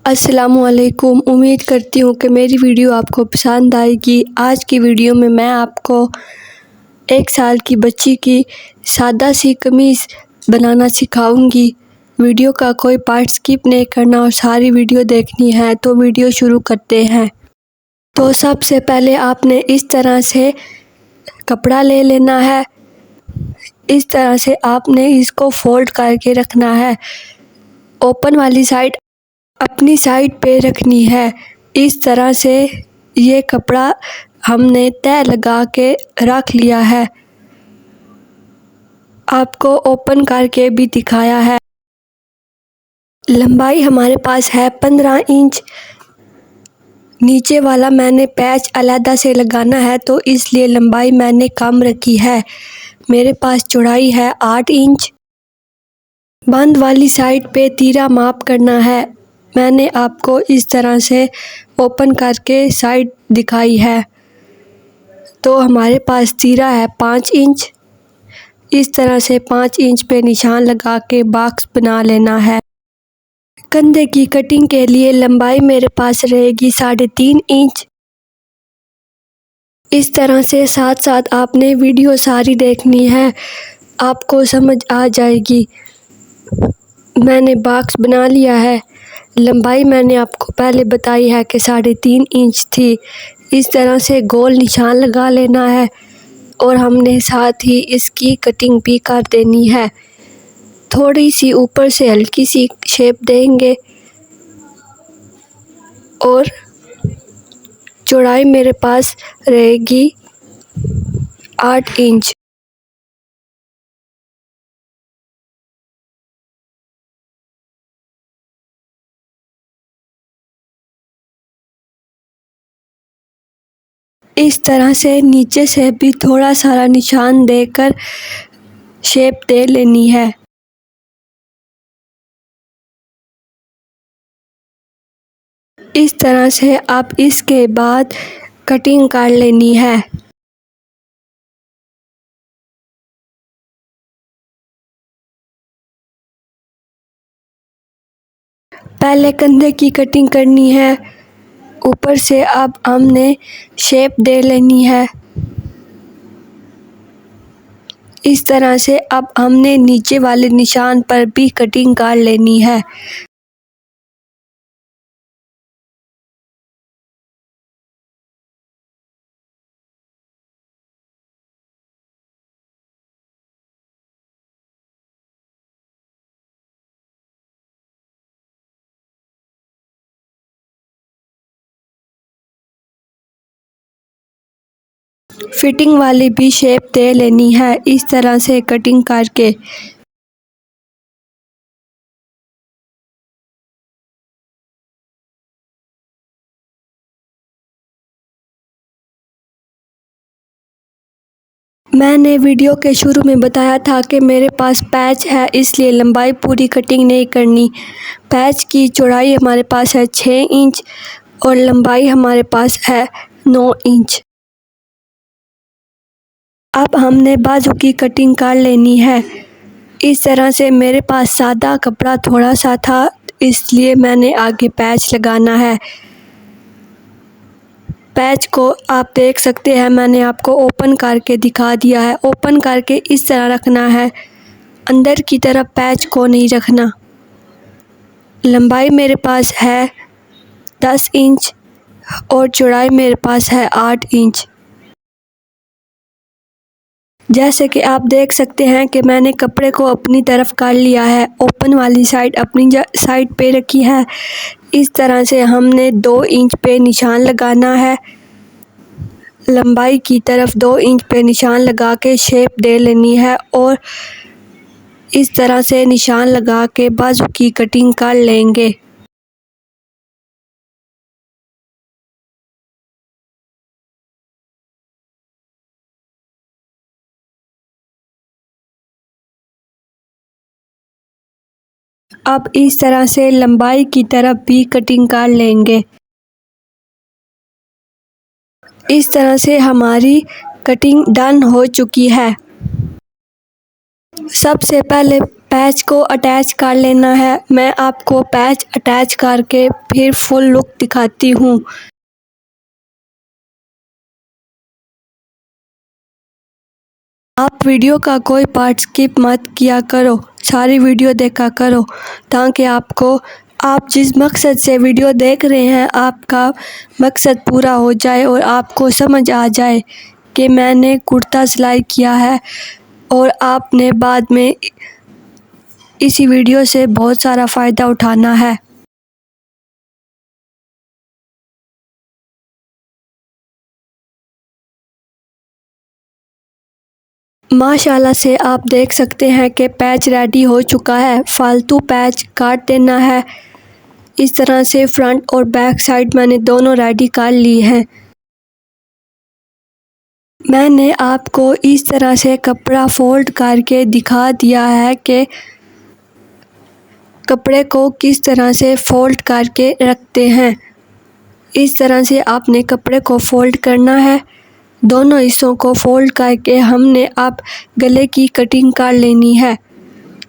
अस्सलामुअलैकुम। उम्मीद करती हूँ कि मेरी वीडियो आपको पसंद आएगी। आज की वीडियो में मैं आपको 1 साल की बच्ची की सादा सी कमीज़ बनाना सिखाऊंगी। वीडियो का कोई पार्ट स्किप नहीं करना और सारी वीडियो देखनी है। तो वीडियो शुरू करते हैं। तो सबसे पहले आपने इस तरह से कपड़ा ले लेना है। इस तरह से आपने इसको फोल्ड करके रखना है। ओपन वाली साइड अपनी साइड पे रखनी है। इस तरह से ये कपड़ा हमने तय लगा के रख लिया है। आपको ओपन करके भी दिखाया है। लंबाई हमारे पास है 15 इंच। नीचे वाला मैंने पैच अलग से लगाना है तो इसलिए लंबाई मैंने कम रखी है। मेरे पास चौड़ाई है 8 इंच। बंद वाली साइड पे तीरा माप करना है। मैंने आपको इस तरह से ओपन करके साइड दिखाई है। तो हमारे पास तीरा है 5 इंच। इस तरह से 5 इंच पे निशान लगा के बॉक्स बना लेना है। कंधे की कटिंग के लिए लंबाई मेरे पास रहेगी 3.5 इंच। इस तरह से साथ साथ आपने वीडियो सारी देखनी है, आपको समझ आ जाएगी। मैंने बॉक्स बना लिया है। लंबाई मैंने आपको पहले बताई है कि 3.5 इंच थी। इस तरह से गोल निशान लगा लेना है और हमने साथ ही इसकी कटिंग भी कर देनी है। थोड़ी सी ऊपर से हल्की सी शेप देंगे और चौड़ाई मेरे पास रहेगी 8 इंच। इस तरह से नीचे से भी थोड़ा सारा निशान देकर शेप दे लेनी है। इस तरह से आप इसके बाद कटिंग कर लेनी है। पहले कंधे की कटिंग करनी है। ऊपर से अब हमने शेप दे लेनी है। इस तरह से अब हमने नीचे वाले निशान पर भी कटिंग कर लेनी है। फिटिंग वाली भी शेप दे लेनी है इस तरह से कटिंग करके। मैंने वीडियो के शुरू में बताया था कि मेरे पास पैच है, इसलिए लंबाई पूरी कटिंग नहीं करनी। पैच की चौड़ाई हमारे पास है 6 इंच और लंबाई हमारे पास है 9 इंच। अब हमने बाजू की कटिंग कर लेनी है। इस तरह से मेरे पास सादा कपड़ा थोड़ा सा था, इसलिए मैंने आगे पैच लगाना है। पैच को आप देख सकते हैं, मैंने आपको ओपन करके दिखा दिया है। ओपन करके इस तरह रखना है, अंदर की तरफ पैच को नहीं रखना। लंबाई मेरे पास है 10 इंच और चौड़ाई मेरे पास है 8 इंच। जैसे कि आप देख सकते हैं कि मैंने कपड़े को अपनी तरफ कर लिया है। ओपन वाली साइड अपनी साइड पे रखी है। इस तरह से हमने 2 इंच पे निशान लगाना है। लंबाई की तरफ 2 इंच पे निशान लगा के शेप दे लेनी है और इस तरह से निशान लगा के बाजू की कटिंग कर लेंगे। अब इस तरह से लंबाई की तरफ भी कटिंग कर लेंगे। इस तरह से हमारी कटिंग डन हो चुकी है। सबसे पहले पैच को अटैच कर लेना है। मैं आपको पैच अटैच करके फिर फुल लुक दिखाती हूँ। आप वीडियो का कोई पार्ट स्किप मत किया करो, सारी वीडियो देखा करो ताकि आप जिस मकसद से वीडियो देख रहे हैं आपका मकसद पूरा हो जाए और आपको समझ आ जाए कि मैंने कुर्ता सिलाई किया है और आपने बाद में इसी वीडियो से बहुत सारा फ़ायदा उठाना है। माशाल्लाह से आप देख सकते हैं कि पैच रेडी हो चुका है। फालतू पैच काट देना है। इस तरह से फ्रंट और बैक साइड मैंने दोनों रेडी कर ली हैं। मैंने आपको इस तरह से कपड़ा फोल्ड करके दिखा दिया है कि कपड़े को किस तरह से फोल्ड करके रखते हैं। इस तरह से आपने कपड़े को फोल्ड करना है। दोनों हिस्सों को फोल्ड करके हमने अब गले की कटिंग कर लेनी है।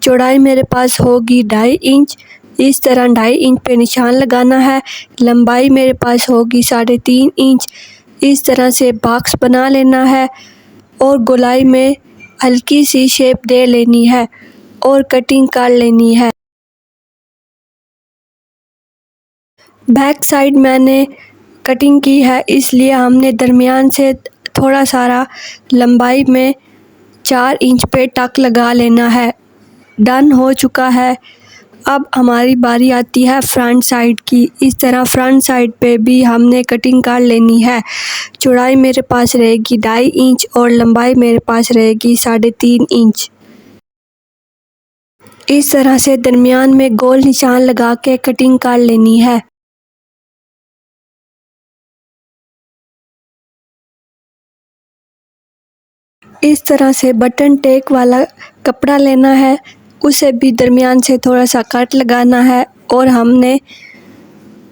चौड़ाई मेरे पास होगी 2.5 इंच। इस तरह 2.5 इंच पे निशान लगाना है। लंबाई मेरे पास होगी 3.5 इंच। इस तरह से बॉक्स बना लेना है और गोलाई में हल्की सी शेप दे लेनी है और कटिंग कर लेनी है। बैक साइड मैंने कटिंग की है, इसलिए हमने दरमियान से थोड़ा सारा लंबाई में 4 इंच पे टक लगा लेना है। डन हो चुका है। अब हमारी बारी आती है फ्रंट साइड की। इस तरह फ्रंट साइड पे भी हमने कटिंग कर लेनी है। चौड़ाई मेरे पास रहेगी 2.5 इंच और लंबाई मेरे पास रहेगी 3.5 इंच। इस तरह से दरमियान में गोल निशान लगा के कटिंग कर लेनी है। इस तरह से बटन टेक वाला कपड़ा लेना है, उसे भी दरमियान से थोड़ा सा कट लगाना है और हमने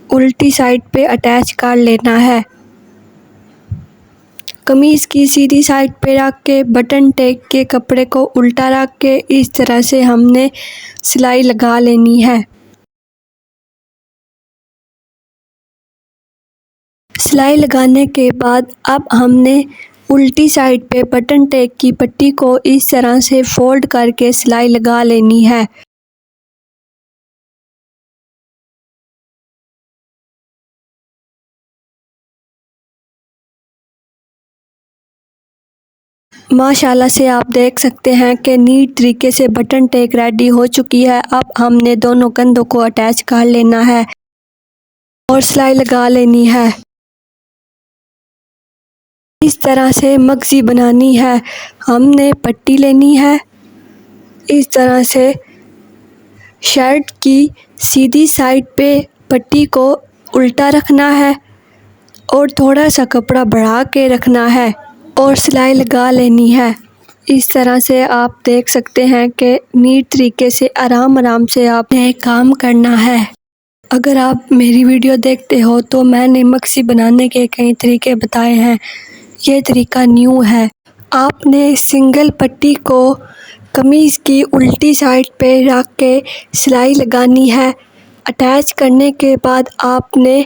उल्टी साइड पे अटैच कर लेना है। कमीज़ की सीधी साइड पे रख के बटन टेक के कपड़े को उल्टा रख के इस तरह से हमने सिलाई लगा लेनी है। सिलाई लगाने के बाद अब हमने उल्टी साइड पे बटन टेक की पट्टी को इस तरह से फोल्ड करके सिलाई लगा लेनी है। माशाल्लाह से आप देख सकते हैं कि नीट तरीके से बटन टेक रेडी हो चुकी है। अब हमने दोनों कंधों को अटैच कर लेना है और सिलाई लगा लेनी है। इस तरह से मगज़ी बनानी है। हमने पट्टी लेनी है। इस तरह से शर्ट की सीधी साइड पे पट्टी को उल्टा रखना है और थोड़ा सा कपड़ा बढ़ा के रखना है और सिलाई लगा लेनी है। इस तरह से आप देख सकते हैं कि नीट तरीके से आराम से आपने काम करना है। अगर आप मेरी वीडियो देखते हो तो मैंने मक्सी बनाने के कई तरीके बताए हैं। ये तरीका न्यू है। आपने सिंगल पट्टी को कमीज़ की उल्टी साइड पे रख के सिलाई लगानी है। अटैच करने के बाद आपने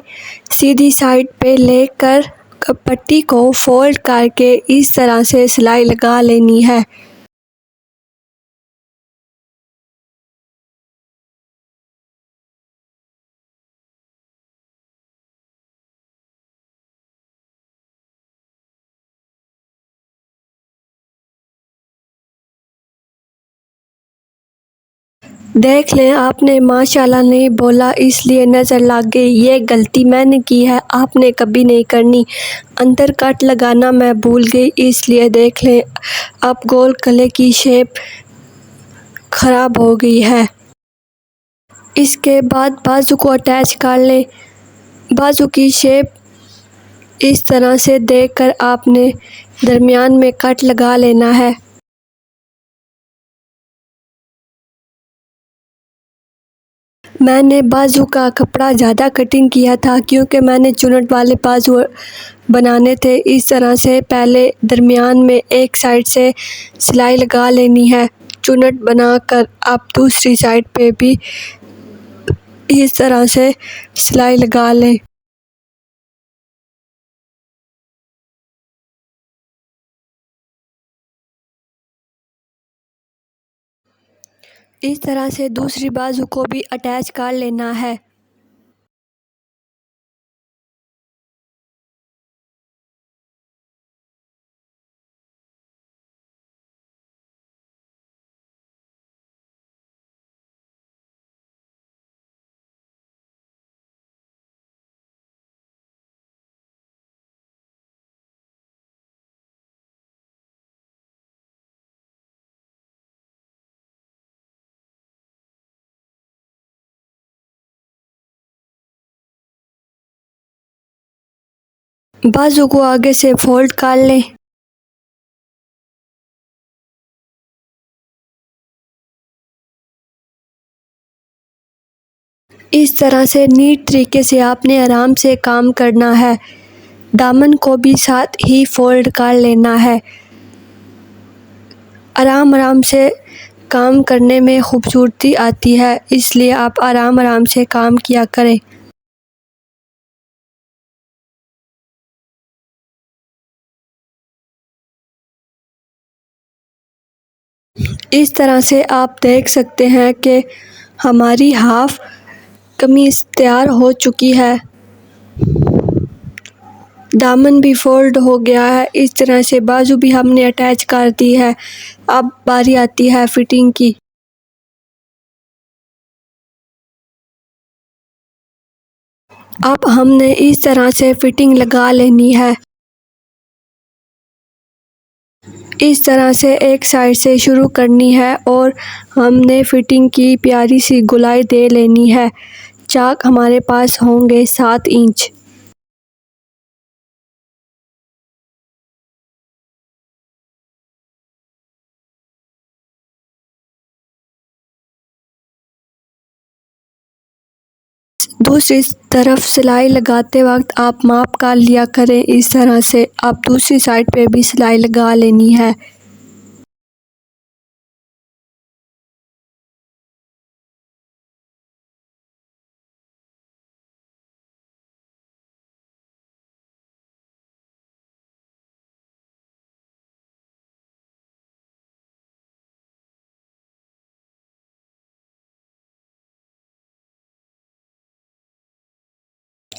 सीधी साइड पे लेकर पट्टी को फोल्ड करके इस तरह से सिलाई लगा लेनी है। देख लें, आपने माशाल्लाह नहीं बोला इसलिए नज़र लग गई। ये गलती मैंने की है, आपने कभी नहीं करनी। अंदर कट लगाना मैं भूल गई, इसलिए देख लें अब गोल गले की शेप ख़राब हो गई है। इसके बाद बाजू को अटैच कर लें। बाजू की शेप इस तरह से देखकर आपने दरमियान में कट लगा लेना है। मैंने बाजू का कपड़ा ज़्यादा कटिंग किया था क्योंकि मैंने चुनट वाले बाजू बनाने थे। इस तरह से पहले दरमियान में एक साइड से सिलाई लगा लेनी है। चुन्नट बनाकर आप दूसरी साइड पे भी इस तरह से सिलाई लगा लें। इस तरह से दूसरी बाजू को भी अटैच कर लेना है। बाजू को आगे से फोल्ड कर लें। इस तरह से नीट तरीके से आपने आराम से काम करना है। दामन को भी साथ ही फोल्ड कर लेना है। आराम आराम से काम करने में खूबसूरती आती है, इसलिए आप आराम आराम से काम किया करें। इस तरह से आप देख सकते हैं कि हमारी हाफ कमीज़ तैयार हो चुकी है। दामन भी फोल्ड हो गया है। इस तरह से बाजू भी हमने अटैच कर दी है। अब बारी आती है फिटिंग की। अब हमने इस तरह से फिटिंग लगा लेनी है। इस तरह से एक साइड से शुरू करनी है और हमने फिटिंग की प्यारी सी गोलाई दे लेनी है। चाक हमारे पास होंगे 7 इंच। दूसरी तरफ सिलाई लगाते वक्त आप माप कर लिया करें। इस तरह से आप दूसरी साइड पे भी सिलाई लगा लेनी है।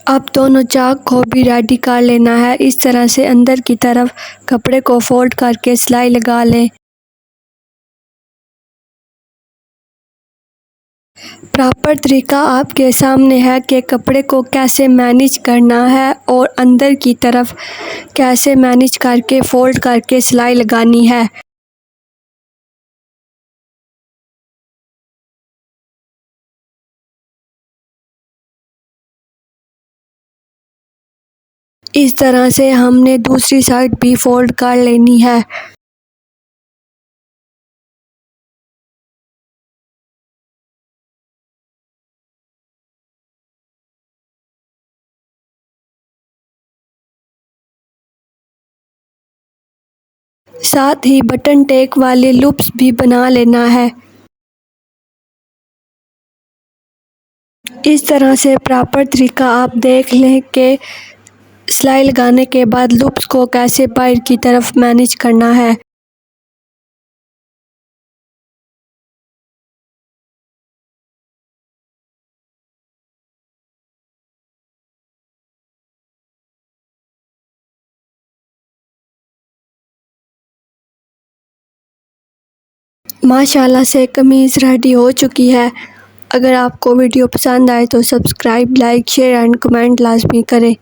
अब दोनों चाक को भी रेडी कर लेना है। इस तरह से अंदर की तरफ कपड़े को फोल्ड करके सिलाई लगा लें। प्रॉपर तरीका आपके सामने है कि कपड़े को कैसे मैनेज करना है और अंदर की तरफ कैसे मैनेज करके फोल्ड करके सिलाई लगानी है। इस तरह से हमने दूसरी साइड भी फोल्ड कर लेनी है। साथ ही बटन टेक वाले लूप्स भी बना लेना है। इस तरह से प्रॉपर तरीका आप देख लें कि सिलाई लगाने के बाद लूप्स को कैसे बाहर की तरफ मैनेज करना है। माशाल्लाह से कमीज़ रेडी हो चुकी है। अगर आपको वीडियो पसंद आए तो subscribe, like, share and comment लाजमी करें।